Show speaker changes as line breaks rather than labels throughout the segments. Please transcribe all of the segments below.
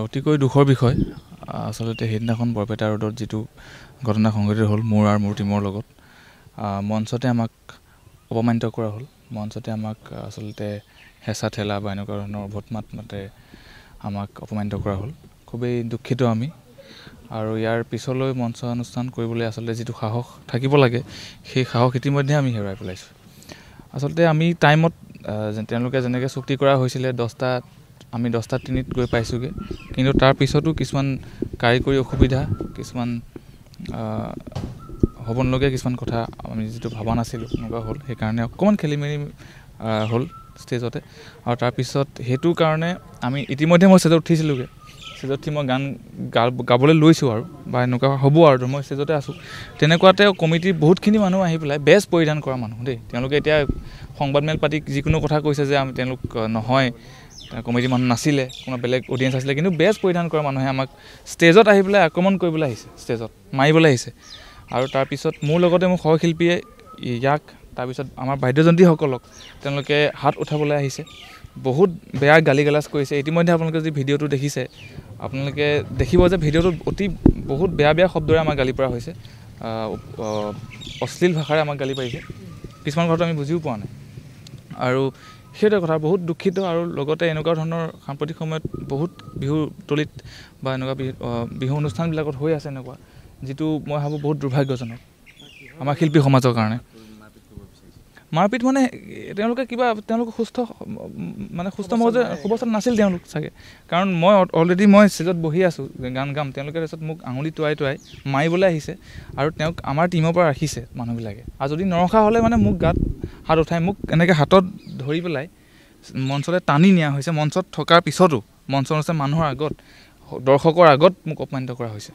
অতিকৈ দুখৰ বিষয় আচলতে সেইদিনাখন বৰপেটা ৰোডত যিটো ঘটনা সংঘটিত হ'ল মোৰ আৰু মোৰ টিমৰ লগত মঞ্চতে আমাক অপমানিত কৰা হ'ল মঞ্চতে আমাক আচলতে হেঁচা ঠেলা বা এনেকুৱা ধৰণৰ ভোট মাতে আমাক অপমানিত কৰা হ'ল খুবেই দুখিত আমি আৰু ইয়াৰ পিছলৈ মঞ্চ অনুষ্ঠান কৰিবলৈ আচলতে যিটো সাহস থাকিব লাগে সেই সাহস ইতিমধ্যে আমি হেৰুৱাই পেলাইছোঁ আচলতে আমি টাইমত তেওঁলোকে যেনেকৈ চুক্তি কৰা হৈছিলে 10টাত আমি 10:03 গৈ পাইছোঁগৈ কিন্তু তাৰ পিছতো কিছুমান কাৰিকৰী অসুবিধা কিছুমান হ'ব নলগীয়া কিছুমান কথা আমি যিটো ভবা নাছিলোঁ এনেকুৱা হ'ল সেইকাৰণে অকণমান খেলিমেলি হ'ল ষ্টেজতে আৰু তাৰপিছত সেইটো কাৰণে আমি ইতিমধ্যে মই ষ্টেজত উঠিছিলোঁগৈ ষ্টেজত উঠি মই গান গাবলৈ লৈছোঁ আৰু বা এনেকুৱা হ'ব আৰু মই ষ্টেজতে আছোঁ তেনেকুৱাতে কমিটিৰ বহুতখিনি মানুহ আহি পেলাই বেজ পৰিধান কৰা মানুহ দেই তেওঁলোকে এতিয়া সংবাদমেল পাতি যিকোনো কথা কৈছে যে তেওঁলোক নহয় কমিটি মানুহ নাছিলে কোনো বেলেগ অডিয়েঞ্চ আছিলে কিন্তু বেজ পৰিধান কৰা মানুহে আমাক ষ্টেজত আহি পেলাই আক্ৰমণ কৰিবলৈ আহিছে ষ্টেজত মাৰিবলৈ আহিছে আৰু তাৰপিছত মোৰ লগতে মোৰ সহশিল্পীয়ে ইয়াক তাৰপিছত আমাৰ বাদ্যযন্ত্ৰীসকলক তেওঁলোকে হাত উঠাবলৈ আহিছে বহুত বেয়া গালি গালাজ কৰিছে ইতিমধ্যে আপোনালোকে যদি ভিডিঅ'টো দেখিছে আপোনালোকে দেখিব যে ভিডিঅ'টোত বহুত বেয়া শব্দৰে আমাক গালি পৰা হৈছে অশ্লীল ভাষাৰে আমাক গালি পাৰিছে কিছুমান কথাটো আমি বুজিও পোৱা নাই আৰু সেইটোৱে কথা বহুত দুখিত আৰু লগতে এনেকুৱা ধৰণৰ সাম্প্ৰতিক সময়ত বহুত বিহুতলিত বা এনেকুৱা বিহু অনুষ্ঠানবিলাকত হৈ আছে এনেকুৱা যিটো মই ভাবোঁ বহুত দুৰ্ভাগ্যজনক আমাৰ শিল্পী সমাজৰ কাৰণে মাৰপিট মানে তেওঁলোকে সুস্থ মগজে অৱস্থাত নাছিল তেওঁলোক চাগে কাৰণ মই অলৰেডি মই ষ্টেজত বহি আছোঁ গান গাম তেওঁলোকে তাৰপিছত মোক আঙুলি টুৱাই মাৰিবলৈ আহিছে আৰু তেওঁক আমাৰ টিমৰ পৰা ৰাখিছে মানুহবিলাকে আৰু যদি নৰখা হ'লে মানে মোক গাত হাত উঠাই মোক এনেকৈ হাতত ধৰি পেলাই মঞ্চলৈ টানি নিয়া হৈছে মঞ্চত থকাৰ পিছতো মঞ্চৰ মানুহৰ আগত দৰ্শকৰ আগত মোক অপমানিত কৰা হৈছে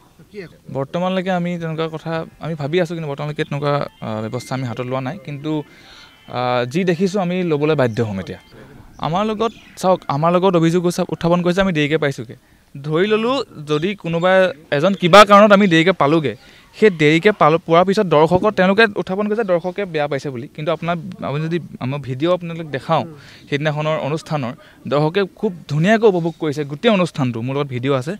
বৰ্তমানলৈকে আমি তেনেকুৱা কথা আমি ভাবি আছোঁ কিন্তু বৰ্তমানলৈকে তেনেকুৱা ব্যৱস্থা আমি হাতত লোৱা নাই কিন্তু যি দেখিছোঁ আমি ল'বলৈ বাধ্য হ'ম এতিয়া আমাৰ লগত অভিযোগ উত্থাপন কৰিছে আমি দেৰিকৈ পাইছোঁগৈ ধৰি ল'লোঁ যদি কোনোবা এজন কিবা কাৰণত আমি দেৰিকৈ পালোঁগৈ সেই দেৰিকৈ পোৱাৰ পিছত দৰ্শকক তেওঁলোকে উত্থাপন কৰিছে দৰ্শকে বেয়া পাইছে বুলি কিন্তু আপুনি যদি আমাৰ ভিডিঅ' আপোনালোক দেখাওঁ সেইদিনাখনৰ অনুষ্ঠানৰ দৰ্শকে খুব ধুনীয়াকৈ উপভোগ কৰিছে গোটেই অনুষ্ঠানটো মোৰ লগত ভিডিঅ' আছে